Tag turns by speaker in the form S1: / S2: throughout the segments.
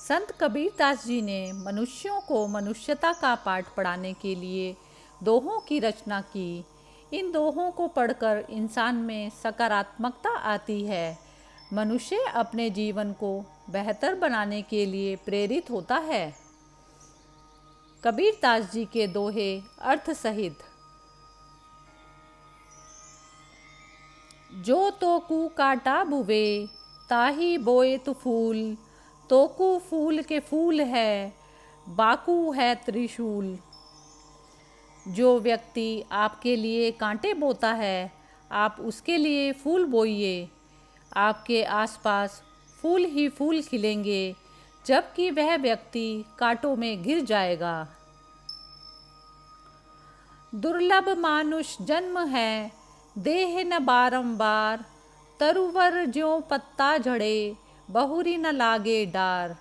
S1: संत कबीरदास जी ने मनुष्यों को मनुष्यता का पाठ पढ़ाने के लिए दोहों की रचना की। इन दोहों को पढ़कर इंसान में सकारात्मकता आती है। मनुष्य अपने जीवन को बेहतर बनाने के लिए प्रेरित होता है। कबीरदास जी के दोहे अर्थ सहित। जो तोकू काटा बुवे ताही बोए तु फूल, तोकू फूल के फूल है बाकू है त्रिशूल। जो व्यक्ति आपके लिए कांटे बोता है आप उसके लिए फूल बोइए। आपके आसपास फूल ही फूल खिलेंगे जबकि वह व्यक्ति कांटों में घिर जाएगा। दुर्लभ मानुष जन्म है देह न बारंबार, तरुवर ज्यों पत्ता झड़े बहुरी न लागे डार।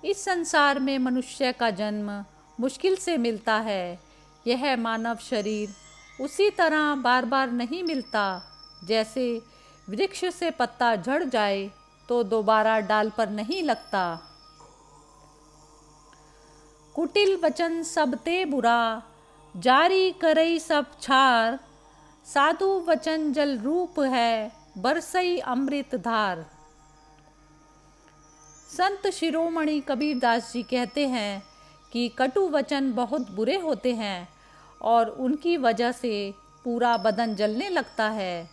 S1: इस संसार में मनुष्य का जन्म मुश्किल से मिलता है। यह मानव शरीर उसी तरह बार बार नहीं मिलता जैसे वृक्ष से पत्ता झड़ जाए तो दोबारा डाल पर नहीं लगता। कुटिल वचन सबते बुरा जारी करई सब छार, साधु वचन जल रूप है बरसई अमृत धार। संत शिरोमणि कबीरदास जी कहते हैं कि कटु वचन बहुत बुरे होते हैं और उनकी वजह से पूरा बदन जलने लगता है,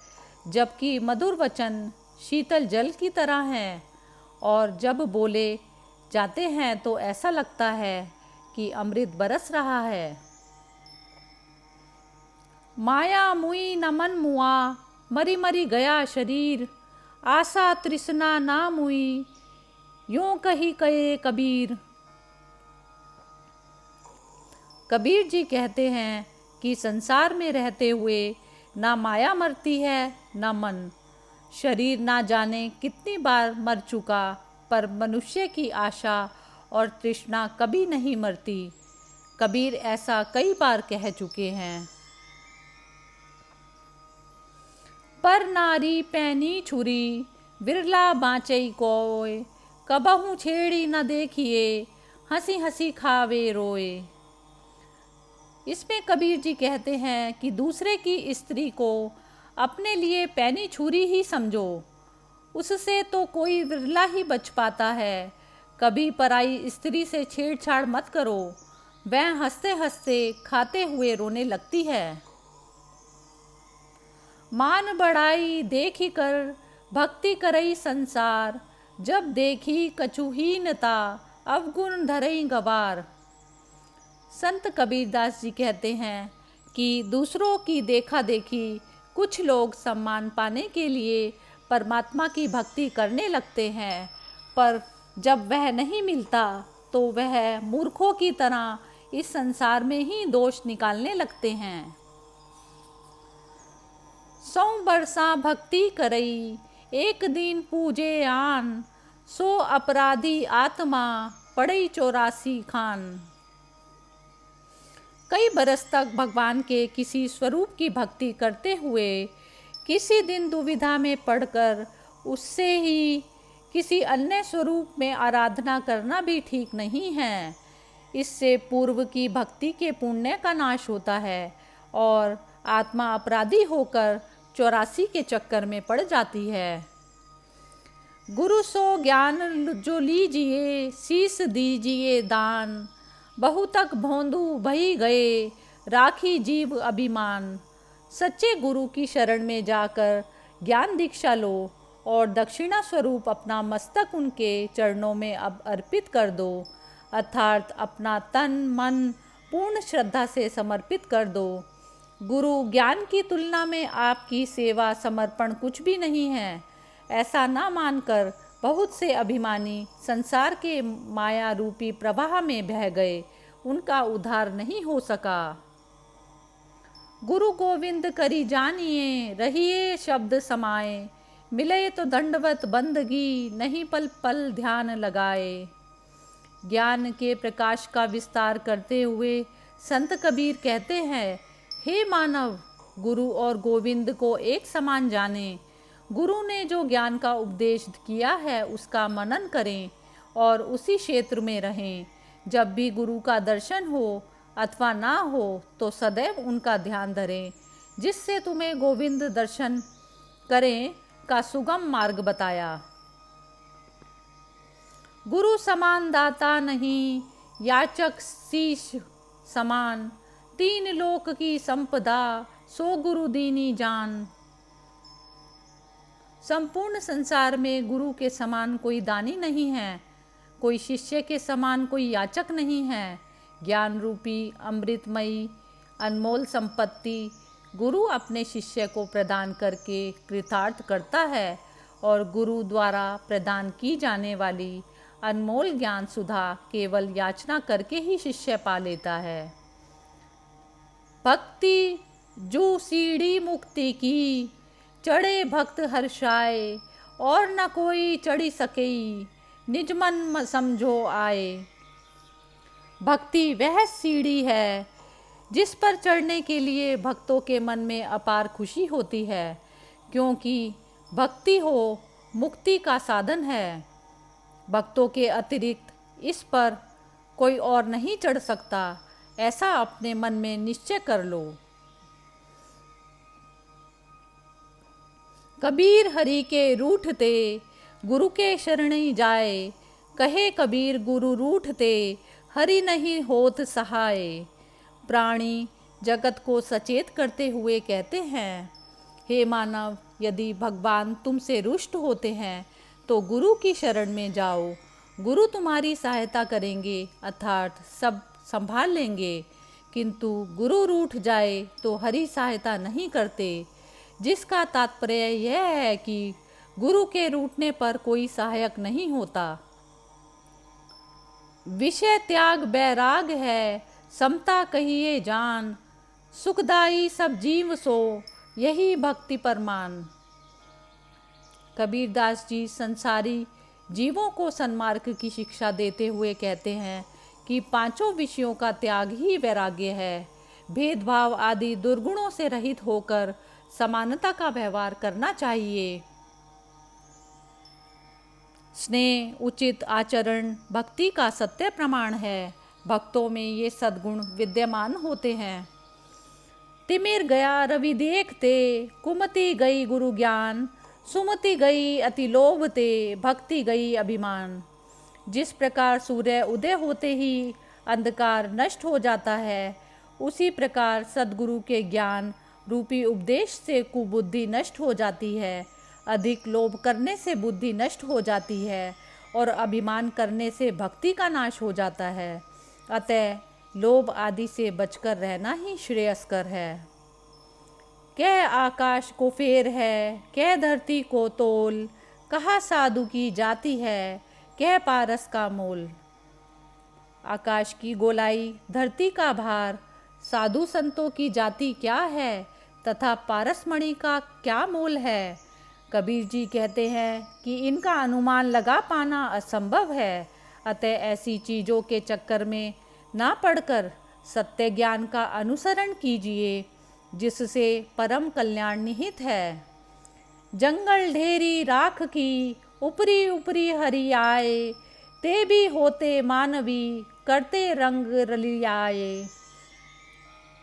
S1: जबकि मधुर वचन शीतल जल की तरह हैं और जब बोले जाते हैं तो ऐसा लगता है कि अमृत बरस रहा है। माया मुई न मन मुआ मरी मरी गया शरीर, आशा तृष्णा ना मुई यूं कही कहे कबीर। कबीर जी कहते हैं कि संसार में रहते हुए ना माया मरती है ना मन। शरीर ना जाने कितनी बार मर चुका पर मनुष्य की आशा और तृष्णा कभी नहीं मरती। कबीर ऐसा कई बार कह चुके हैं। पर नारी पैनी छुरी बिरला बाँचई कोय, कबहू छेड़ी न देखिए हंसी हंसी खावे रोए। इसमें कबीर जी कहते हैं कि दूसरे की स्त्री को अपने लिए पैनी छुरी ही समझो, उससे तो कोई विरला ही बच पाता है। कभी पराई स्त्री से छेड़छाड़ मत करो, वह हंसते हंसते खाते हुए रोने लगती है। मान बढ़ाई देखी कर भक्ति करई संसार, जब देखी कछुहीनता अवगुण धरई गवार। संत कबीरदास जी कहते हैं कि दूसरों की देखा देखी कुछ लोग सम्मान पाने के लिए परमात्मा की भक्ति करने लगते हैं, पर जब वह नहीं मिलता तो वह मूर्खों की तरह इस संसार में ही दोष निकालने लगते हैं। सौ बरसा भक्ति करई एक दिन पूजे आन, सो अपराधी आत्मा पड़ई 84 खान। कई बरस तक भगवान के किसी स्वरूप की भक्ति करते हुए किसी दिन दुविधा में पड़कर उससे ही किसी अन्य स्वरूप में आराधना करना भी ठीक नहीं है। इससे पूर्व की भक्ति के पुण्य का नाश होता है और आत्मा अपराधी होकर 84 के चक्कर में पड़ जाती है। गुरु सो ज्ञान जो लीजिए शीस दीजिए दान, बहु तक भोंदू भई गए राखी जीव अभिमान। सच्चे गुरु की शरण में जाकर ज्ञान दीक्षा लो और दक्षिणा स्वरूप अपना मस्तक उनके चरणों में अब अर्पित कर दो, अर्थात अपना तन मन पूर्ण श्रद्धा से समर्पित कर दो। गुरु ज्ञान की तुलना में आपकी सेवा समर्पण कुछ भी नहीं है। ऐसा ना मानकर बहुत से अभिमानी संसार के माया रूपी प्रवाह में बह गए, उनका उद्धार नहीं हो सका। गुरु गोविंद करी जानिए रहिए शब्द समाए, मिले तो दंडवत बंदगी नहीं पल पल ध्यान लगाए। ज्ञान के प्रकाश का विस्तार करते हुए संत कबीर कहते हैं, हे मानव, गुरु और गोविंद को एक समान जाने। गुरु ने जो ज्ञान का उपदेश किया है उसका मनन करें और उसी क्षेत्र में रहें। जब भी गुरु का दर्शन हो अथवा ना हो तो सदैव उनका ध्यान धरें, जिससे तुम्हें गोविंद दर्शन करें का सुगम मार्ग बताया। गुरु समान दाता नहीं, याचक शीश समान, तीन लोक की संपदा, सो गुरु दीनी जान। संपूर्ण संसार में गुरु के समान कोई दानी नहीं है, कोई शिष्य के समान कोई याचक नहीं है। ज्ञान रूपी अमृतमयी अनमोल संपत्ति गुरु अपने शिष्य को प्रदान करके कृतार्थ करता है और गुरु द्वारा प्रदान की जाने वाली अनमोल ज्ञान सुधा केवल याचना करके ही शिष्य पा लेता है। भक्ति जो सीढ़ी मुक्ति की, चढ़े भक्त हर्षाए, और न कोई चढ़ी सकेई, निज मन समझो आए। भक्ति वह सीढ़ी है जिस पर चढ़ने के लिए भक्तों के मन में अपार खुशी होती है, क्योंकि भक्ति हो मुक्ति का साधन है। भक्तों के अतिरिक्त इस पर कोई और नहीं चढ़ सकता, ऐसा अपने मन में निश्चय कर लो। कबीर हरि के रूठते, गुरु के शरणी जाए, कहे कबीर गुरु रूठते, हरि नहीं होत सहाय। प्राणी जगत को सचेत करते हुए कहते हैं, हे मानव, यदि भगवान तुमसे रुष्ट होते हैं तो गुरु की शरण में जाओ। गुरु तुम्हारी सहायता करेंगे अर्थात सब संभाल लेंगे, किंतु गुरु रूठ जाए तो हरि सहायता नहीं करते, जिसका तात्पर्य यह है कि गुरु के रूठने पर कोई सहायक नहीं होता। विषय त्याग बैराग है, समता कहिए जान, सुखदाई सब जीव सो, यही भक्ति परमान। कबीरदास जी संसारी जीवों को सन्मार्ग की शिक्षा देते हुए कहते हैं कि पांचों विषयों का त्याग ही वैराग्य है। भेदभाव आदि दुर्गुणों से रहित होकर समानता का व्यवहार करना चाहिए। स्नेह, उचित आचरण भक्ति का सत्य प्रमाण है। भक्तों में ये सद्गुण विद्यमान होते हैं। तिमिर गया रवि देखते, कुमति गई गुरु ज्ञान, सुमति गई अति लोभते, भक्ति गई अभिमान। जिस प्रकार सूर्य उदय होते ही अंधकार नष्ट हो जाता है, उसी प्रकार सद्गुरु के ज्ञान रूपी उपदेश से कुबुद्धि नष्ट हो जाती है। अधिक लोभ करने से बुद्धि नष्ट हो जाती है और अभिमान करने से भक्ति का नाश हो जाता है। अतः लोभ आदि से बचकर रहना ही श्रेयस्कर है। कह आकाश को फेर है, कह धरती को तोल, कहा साधु की जाति है, कह पारस का मोल। आकाश की गोलाई, धरती का भार, साधु संतों की जाति क्या है तथा पारसमणि का क्या मोल है। कबीर जी कहते हैं कि इनका अनुमान लगा पाना असंभव है। अतः ऐसी चीज़ों के चक्कर में ना पड़कर सत्य ज्ञान का अनुसरण कीजिए, जिससे परम कल्याण निहित है। जंगल ढेरी राख की, ऊपरी ऊपरी हरि आए, ते भी होते मानवी, करते रंग रलियाए।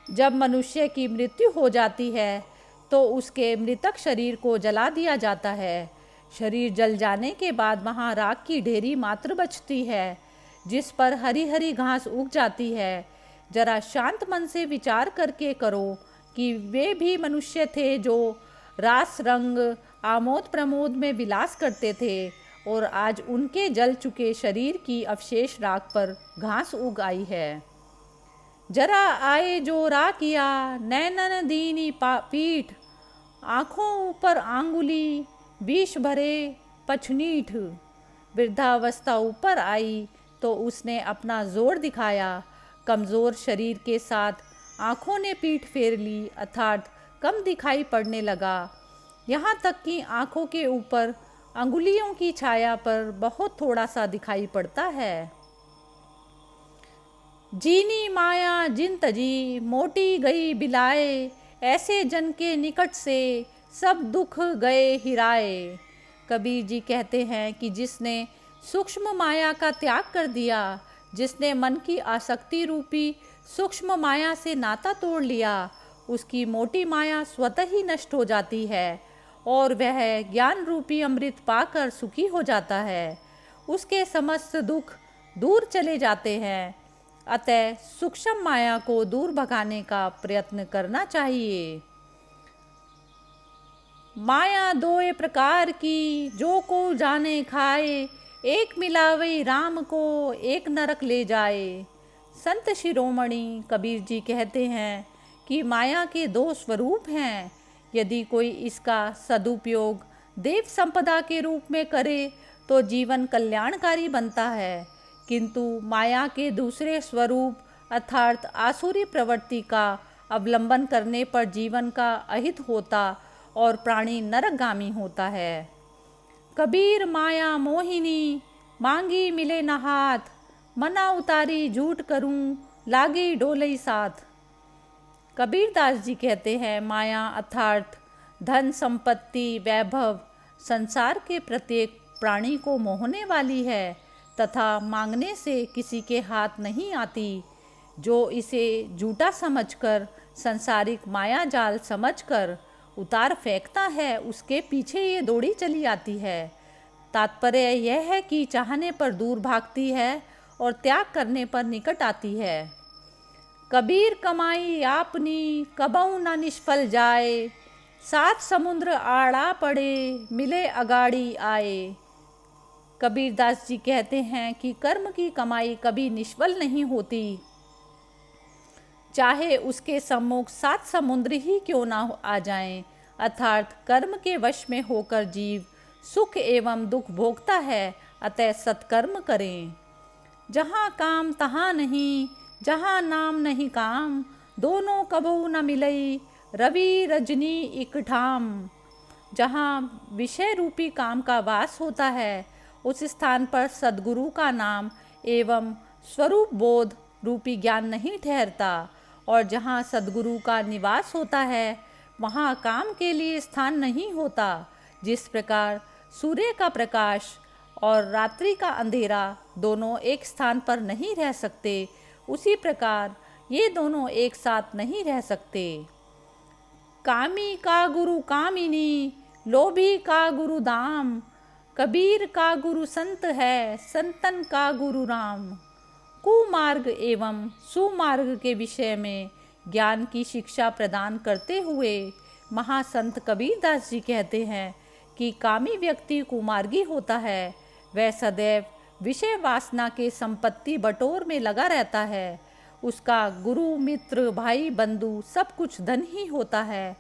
S1: जब मनुष्य की मृत्यु हो जाती है तो उसके मृतक शरीर को जला दिया जाता है। शरीर जल जाने के बाद वहाँ राख की ढेरी मात्र बचती है, जिस पर हरी हरी घास उग जाती है। जरा शांत मन से विचार करके करो कि वे भी मनुष्य थे जो रास रंग आमोद प्रमोद में विलास करते थे, और आज उनके जल चुके शरीर की अवशेष राख पर घास उग आई है। जरा आए जो रा किया, नैनन दीनी पीठ, आँखों ऊपर आंगुली, विष भरे पछनीठ। वृद्धावस्था ऊपर आई तो उसने अपना जोर दिखाया। कमज़ोर शरीर के साथ आँखों ने पीठ फेर ली, अर्थात कम दिखाई पड़ने लगा। यहाँ तक कि आँखों के ऊपर अंगुलियों की छाया पर बहुत थोड़ा सा दिखाई पड़ता है। जीनी माया जिन तजी, मोटी गई बिलाए, ऐसे जन के निकट से सब दुख गए हिराए। कबीर जी कहते हैं कि जिसने सूक्ष्म माया का त्याग कर दिया, जिसने मन की आसक्ति रूपी सूक्ष्म माया से नाता तोड़ लिया, उसकी मोटी माया स्वतः ही नष्ट हो जाती है और वह ज्ञान रूपी अमृत पाकर सुखी हो जाता है। उसके समस्त दुख दूर चले जाते हैं। अतः सूक्ष्म माया को दूर भगाने का प्रयत्न करना चाहिए। माया दोए प्रकार की, जो को जाने खाए, एक मिलावे राम को, एक नरक ले जाए। संत शिरोमणि कबीर जी कहते हैं कि माया के दो स्वरूप हैं। यदि कोई इसका सदुपयोग देव संपदा के रूप में करे तो जीवन कल्याणकारी बनता है, किंतु माया के दूसरे स्वरूप अर्थात आसुरी प्रवृत्ति का अवलंबन करने पर जीवन का अहित होता और प्राणी नरकगामी होता है। कबीर माया मोहिनी, मांगी मिले न हाथ, मना उतारी झूठ करूं, लागी डोलई साथ। कबीरदास जी कहते हैं, माया अर्थात धन संपत्ति वैभव संसार के प्रत्येक प्राणी को मोहने वाली है तथा मांगने से किसी के हाथ नहीं आती। जो इसे झूठा समझकर संसारिक माया जाल समझकर उतार फेंकता है, उसके पीछे ये दौड़ी चली आती है। तात्पर्य यह है कि चाहने पर दूर भागती है और त्याग करने पर निकट आती है। कबीर कमाई आपनी, कबहु न निष्फल जाए, सात समुद्र आड़ा पड़े, मिले अगाड़ी आए। कबीरदास जी कहते हैं कि कर्म की कमाई कभी निष्फल नहीं होती, चाहे उसके सम्मुख सात समुद्र ही क्यों ना आ जाएं। अर्थात कर्म के वश में होकर जीव सुख एवं दुख भोगता है। अतः सत्कर्म करें। जहाँ काम तहाँ नहीं, जहाँ नाम नहीं काम, दोनों कबहु न मिलई, रवि रजनी इक ठाम। जहाँ विषय रूपी काम का वास होता है, उस स्थान पर सद्गुरु का नाम एवं स्वरूप बोध रूपी ज्ञान नहीं ठहरता, और जहाँ सद्गुरु का निवास होता है, वहाँ काम के लिए स्थान नहीं होता। जिस प्रकार सूर्य का प्रकाश और रात्रि का अंधेरा दोनों एक स्थान पर नहीं रह सकते, उसी प्रकार ये दोनों एक साथ नहीं रह सकते। कामी का गुरु कामिनी, लोभी का गुरु दाम, कबीर का गुरु संत है, संतन का गुरु राम। कुमार्ग एवं सुमार्ग के विषय में ज्ञान की शिक्षा प्रदान करते हुए महासंत कबीरदास जी कहते हैं कि कामी व्यक्ति कुमार्गी होता है। वह सदैव विषय वासना के संपत्ति बटोर में लगा रहता है। उसका गुरु मित्र भाई बंधु सब कुछ धन ही होता है,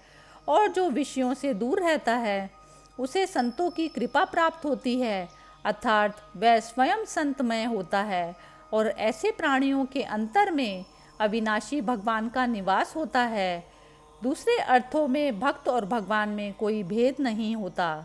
S1: और जो विषयों से दूर रहता है उसे संतों की कृपा प्राप्त होती है, अर्थात वह स्वयं संतमय होता है। और ऐसे प्राणियों के अंतर में अविनाशी भगवान का निवास होता है। दूसरे अर्थों में भक्त और भगवान में कोई भेद नहीं होता।